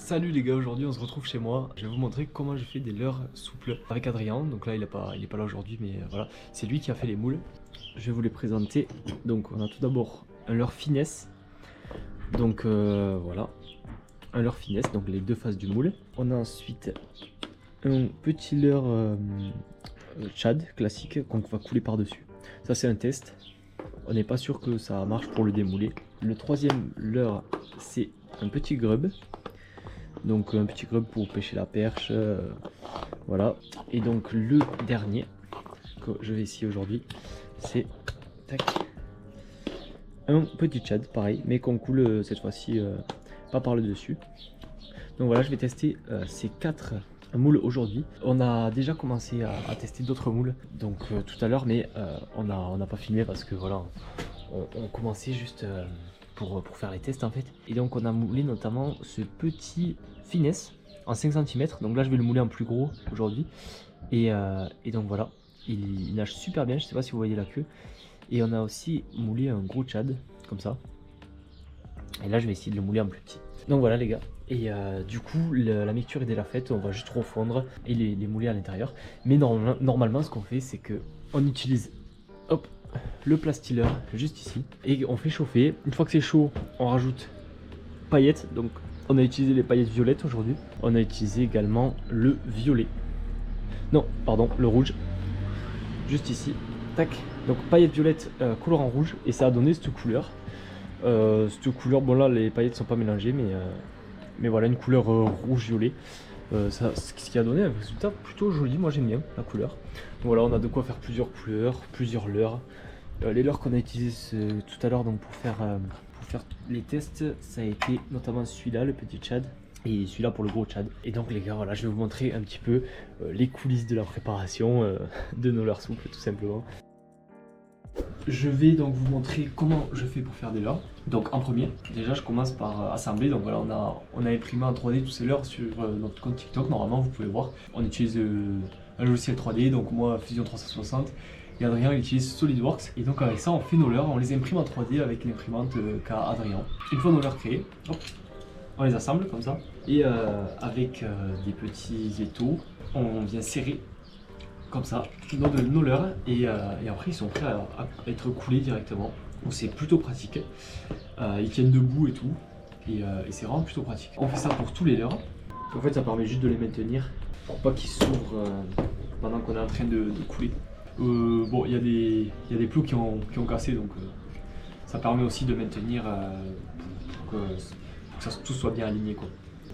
Salut les gars, aujourd'hui on se retrouve chez moi. Je vais vous montrer comment je fais des leurres souples avec Adrien. Donc là il est pas là aujourd'hui, mais voilà, c'est lui qui a fait les moules. Je vais vous les présenter. Donc on a tout d'abord un leurre finesse. Donc voilà, un leurre finesse, donc les deux faces du moule. On a ensuite un petit leurre Tchad classique qu'on va couler par dessus. Ça c'est un test. On n'est pas sûr que ça marche pour le démouler. Le troisième leurre c'est un petit grub. Donc un petit grub pour pêcher la perche, voilà. Et donc le dernier que je vais essayer aujourd'hui, c'est un petit tchad, pareil, mais qu'on coule cette fois-ci pas par le dessus. Donc voilà, je vais tester ces 4 moules aujourd'hui. On a déjà commencé à tester d'autres moules, donc tout à l'heure, mais on n'a pas filmé parce que voilà, on commençait juste pour faire les tests en fait. Et donc on a moulé notamment ce petit finesse en 5 cm. Donc là je vais le mouler en plus gros aujourd'hui. Et donc voilà, il nage super bien, je sais pas si vous voyez la queue. Et on a aussi moulé un gros tchad, comme ça. Et là je vais essayer de le mouler en plus petit. Donc voilà les gars. Et du coup la mixture est déjà faite, on va juste refondre et les mouler à l'intérieur. Mais normalement ce qu'on fait c'est que on utilise hop le plastiller juste ici et on fait chauffer. Une fois que c'est chaud, on rajoute paillettes. Donc on a utilisé les paillettes violettes aujourd'hui. On a utilisé également le violet. Non, pardon, le rouge. Juste ici. Tac. Donc paillettes violettes colorant rouge et ça a donné cette couleur. Bon là les paillettes sont pas mélangées mais voilà une couleur rouge-violet. Ce qui a donné un résultat plutôt joli, moi j'aime bien la couleur. Donc voilà, on a de quoi faire plusieurs couleurs, plusieurs leurres. Les leurres qu'on a utilisés tout à l'heure donc pour faire les tests, ça a été notamment celui-là, le petit tchad, et celui-là pour le gros tchad. Et donc les gars, voilà, je vais vous montrer un petit peu les coulisses de la préparation de nos leurres souples tout simplement. Je vais donc vous montrer comment je fais pour faire des leurres. Donc en premier, déjà je commence par assembler. Donc voilà, on a imprimé en 3D tous ces leurres sur notre compte TikTok. Normalement vous pouvez voir. On utilise un logiciel 3D, donc moi Fusion 360 et Adrien il utilise SolidWorks. Et donc avec ça on fait nos leurres, on les imprime en 3D avec l'imprimante qu'a Adrien. Une fois nos leurres créés, hop, on les assemble comme ça. Et avec des petits étaux, on vient serrer comme ça nos leurres et après ils sont prêts à être coulés directement. Donc c'est plutôt pratique, ils tiennent debout et tout et c'est vraiment plutôt pratique. On fait ça pour tous les leurres. En fait ça permet juste de les maintenir pour pas qu'ils s'ouvrent pendant qu'on est en train de couler. Bon il y a des plots qui ont cassé, donc ça permet aussi de maintenir pour que tout soit bien aligné quoi.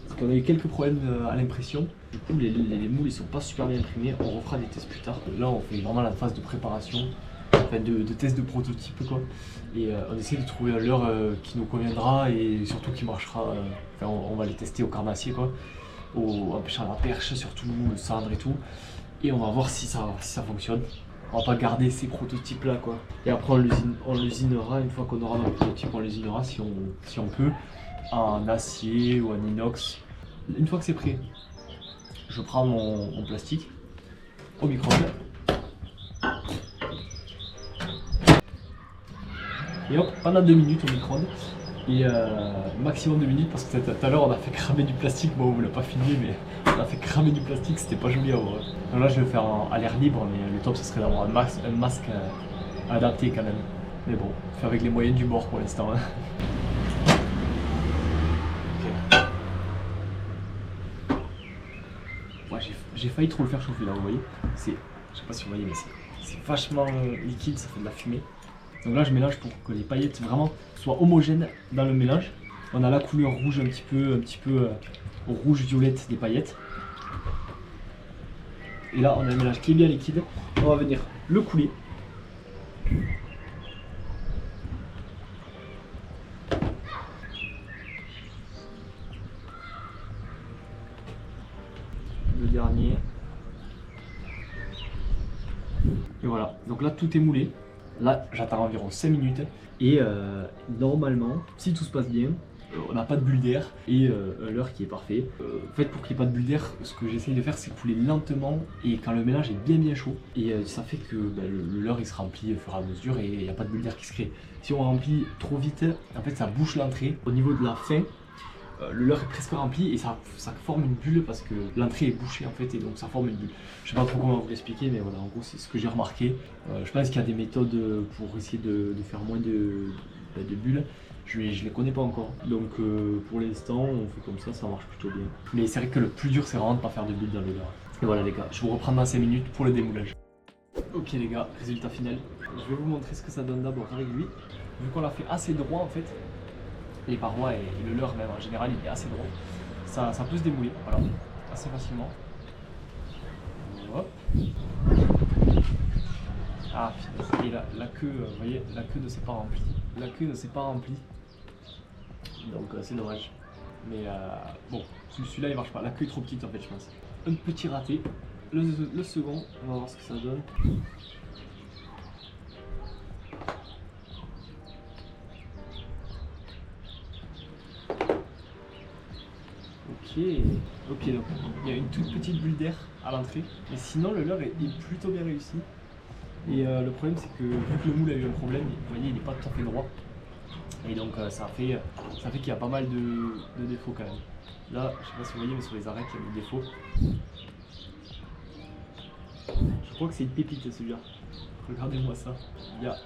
Parce qu'on a eu quelques problèmes à l'impression. Du coup les moules ils sont pas super bien imprimés, on refera des tests plus tard. Là on fait vraiment la phase de préparation, enfin de test de prototype quoi. Et on essaie de trouver un leurre qui nous conviendra et surtout qui marchera. Enfin on va les tester au carnassier quoi, en pêchant la perche surtout, le cendre et tout. Et on va voir si ça fonctionne. On va pas garder ces prototypes là quoi. Et après on l'usinera, une fois qu'on aura notre prototype on l'usinera si on peut, en acier ou en inox. Une fois que c'est prêt, je prends mon plastique au micro-ondes et hop, pendant 2 minutes au micro-ondes et maximum 2 minutes parce que tout à l'heure on a fait cramer du plastique. Bon vous l'a pas filmé mais on a fait cramer du plastique, c'était pas joli à voir. Donc là je vais le faire à l'air libre, mais le top ce serait d'avoir un masque adapté quand même. Mais bon, faire avec les moyens du bord pour l'instant. J'ai failli trop le faire chauffer là, vous voyez. Je sais pas si vous voyez, mais c'est vachement liquide, ça fait de la fumée. Donc là je mélange pour que les paillettes vraiment soient homogènes dans le mélange. On a la couleur rouge un petit peu rouge-violette des paillettes. Et là on a un mélange qui est bien liquide. On va venir le couler. Le dernier. Et voilà, donc là tout est moulé. Là j'attends environ 5 minutes et normalement, si tout se passe bien, on n'a pas de bulle d'air et un leurre qui est parfait. En fait, pour qu'il n'y ait pas de bulle d'air, ce que j'essaye de faire c'est couler lentement et quand le mélange est bien chaud, et ça fait que le leurre il se remplit au fur et à mesure et il n'y a pas de bulle d'air qui se crée. Si on remplit trop vite, en fait ça bouche l'entrée. Au niveau de la fin, le leurre est presque rempli et ça forme une bulle parce que l'entrée est bouchée en fait et donc ça forme une bulle. Je sais pas trop comment vous l'expliquer, mais voilà, en gros c'est ce que j'ai remarqué. Je pense qu'il y a des méthodes pour essayer de faire moins de bulles. Je les connais pas encore, donc pour l'instant on fait comme ça marche plutôt bien. Mais c'est vrai que le plus dur c'est vraiment de pas faire de bulles dans le leurre. Et voilà les gars, je vous reprends dans 5 minutes pour le démoulage. Ok les gars, résultat final. Je vais vous montrer ce que ça donne d'abord avec lui. Vu qu'on l'a fait assez droit en fait, les parois et le leurre même en général il est assez droit, ça peut se démouler, voilà, assez facilement. Hop. Ah putain, et la queue, vous voyez, la queue ne s'est pas remplie. La queue ne s'est pas remplie. Donc c'est dommage. Mais bon, celui-là il marche pas, la queue est trop petite en fait je pense. Un petit raté. Le second, on va voir ce que ça donne. Ok, donc il y a une toute petite bulle d'air à l'entrée, mais sinon le leurre est plutôt bien réussi. Et le problème c'est que vu que le moule a eu un problème, vous voyez il n'est pas tout à fait droit. Et donc ça fait qu'il y a pas mal de défauts quand même. Là, je sais pas si vous voyez, mais sur les arêtes il y a des défauts. Je crois que c'est une pépite celui-là. Regardez-moi ça. Il n'y a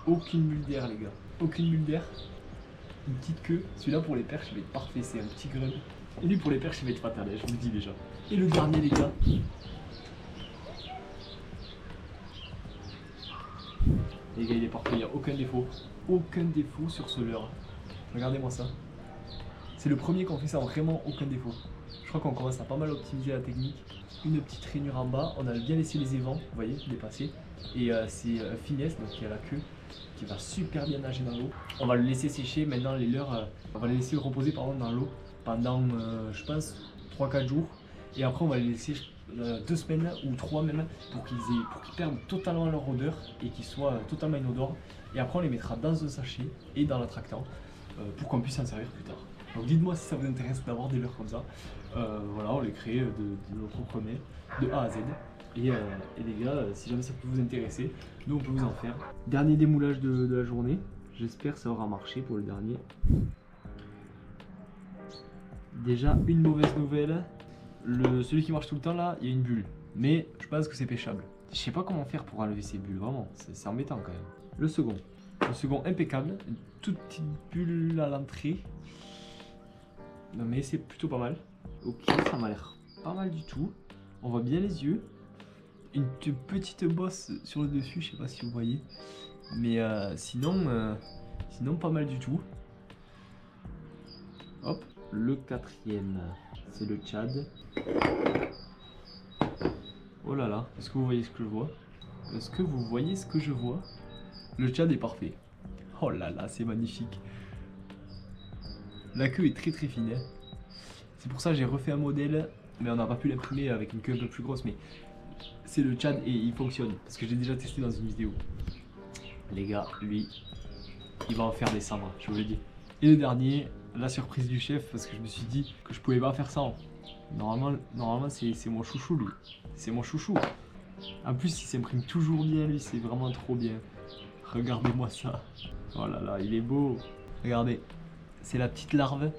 aucune bulle d'air les gars. Aucune bulle d'air. Une petite queue. Celui-là pour les perches il va être parfait, c'est un petit grub. Et lui pour les perches il va être fatal, je vous le dis déjà. Et le dernier les gars. Les gars il est parfait, il n'y a aucun défaut. Aucun défaut sur ce leurre. Regardez-moi ça. C'est le premier qu'on fait ça, vraiment aucun défaut. Je crois qu'on commence à pas mal optimiser la technique. Une petite rainure en bas, on a bien laissé les évents, vous voyez, dépasser. Et c'est finesse, donc il y a la queue qui va super bien nager dans l'eau. On va le laisser sécher, maintenant les leurres, on va les laisser reposer dans l'eau pendant, je pense, 3-4 jours. Et après on va les laisser 2 semaines ou 3 même pour qu'ils perdent totalement leur odeur et qu'ils soient totalement inodores. Et après on les mettra dans un sachet et dans l'attractant pour qu'on puisse s'en servir plus tard. Donc dites-moi si ça vous intéresse d'avoir des leurres comme ça. Voilà, on les crée de nos propres mains, de A à Z. Et les gars, si jamais ça peut vous intéresser, nous on peut vous en faire. Dernier démoulage de la journée. J'espère que ça aura marché pour le dernier. Déjà une mauvaise nouvelle. Celui qui marche tout le temps là, il y a une bulle. Mais je pense que c'est pêchable. Je sais pas comment faire pour enlever ces bulles, vraiment. C'est embêtant quand même. Le second impeccable. Une toute petite bulle à l'entrée. Non mais c'est plutôt pas mal. Ok, ça m'a l'air pas mal du tout. On voit bien les yeux. Une petite bosse sur le dessus, je sais pas si vous voyez. Mais sinon pas mal du tout. Hop, le quatrième, c'est le Tchad. Oh là là, est-ce que vous voyez ce que je vois? Est-ce que vous voyez ce que je vois? Le Tchad est parfait. Oh là là, c'est magnifique. La queue est très très fine. C'est pour ça que j'ai refait un modèle, mais on n'a pas pu l'imprimer avec une queue un peu plus grosse. Mais c'est le Tchad et il fonctionne parce que j'ai déjà testé dans une vidéo. Les gars, lui, il va en faire descendre, je vous le dis. Et le dernier, la surprise du chef, parce que je me suis dit que je pouvais pas faire ça. Normalement c'est mon chouchou lui. C'est mon chouchou. En plus, il s'imprime toujours bien lui, c'est vraiment trop bien. Regardez-moi ça. Oh là là, il est beau. Regardez, c'est la petite larve.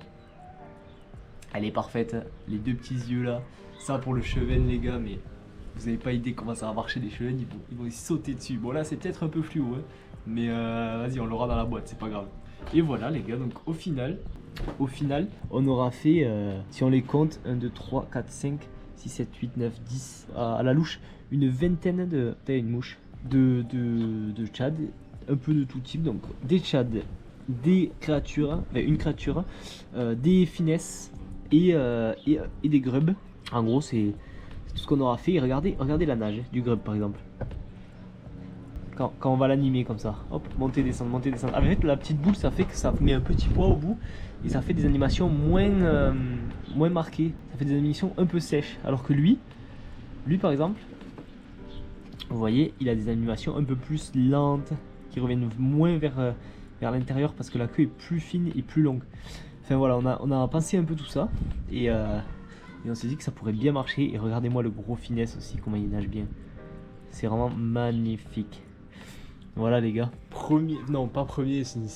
Elle est parfaite, les deux petits yeux là. Ça pour le chevenne les gars, mais vous n'avez pas idée comment ça va marcher des chevennes, ils vont y sauter dessus. Bon là c'est peut-être un peu fluo, hein, mais vas-y on l'aura dans la boîte, c'est pas grave. Et voilà les gars, donc au final on aura fait, si on les compte, 1, 2, 3, 4, 5, 6, 7, 8, 9, 10, à la louche, une vingtaine de, une mouche, de Tchad, un peu de tout type, donc des Tchad, des créatures, une créature, des finesses et des grubs. En gros c'est tout ce qu'on aura fait. Et regardez la nage du grub par exemple. Quand on va l'animer comme ça, hop, monter, descendre, monter, descendre. Avec la petite boule, ça fait que ça met un petit poids au bout et ça fait des animations moins marquées. Ça fait des animations un peu sèches. Alors que lui par exemple, vous voyez, il a des animations un peu plus lentes qui reviennent moins vers l'intérieur parce que la queue est plus fine et plus longue. Enfin voilà, on a pensé un peu tout ça et on s'est dit que ça pourrait bien marcher. Et regardez-moi le gros finesse aussi, comment il nage bien. C'est vraiment magnifique. Voilà les gars. Non pas premier, sinon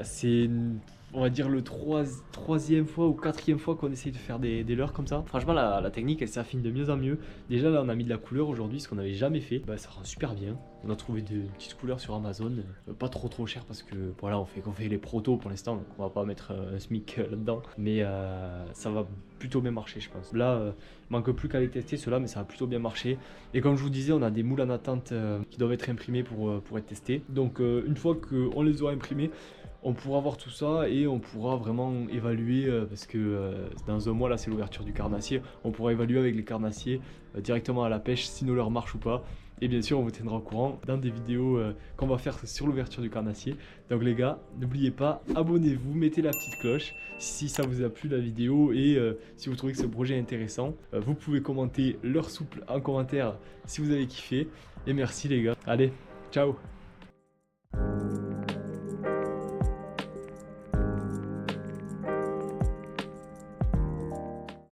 c'est on va dire le troisième fois ou quatrième fois qu'on essaye de faire des leurres comme ça. Franchement la technique elle s'affine de mieux en mieux. Déjà là on a mis de la couleur aujourd'hui, ce qu'on n'avait jamais fait. Bah, ça rend super bien. On a trouvé des petites couleurs sur Amazon, pas trop cher parce que voilà on fait les protos pour l'instant, donc on va pas mettre un SMIC là-dedans. Mais ça va plutôt bien marcher je pense. Là il manque plus qu'à les tester ceux-là, mais ça va plutôt bien marcher. Et comme je vous disais on a des moules en attente qui doivent être imprimés pour être testés. Donc une fois qu'on les aura imprimés, on pourra voir tout ça et on pourra vraiment évaluer parce que dans un mois là c'est l'ouverture du carnassier, on pourra évaluer avec les carnassiers directement à la pêche si nos leurres marchent ou pas. Et bien sûr on vous tiendra au courant dans des vidéos qu'on va faire sur l'ouverture du carnassier. Donc les gars, n'oubliez pas, abonnez-vous, mettez la petite cloche si ça vous a plu la vidéo et si vous trouvez que ce projet est intéressant. Vous pouvez commenter leurre souple en commentaire si vous avez kiffé. Et merci les gars, allez, ciao.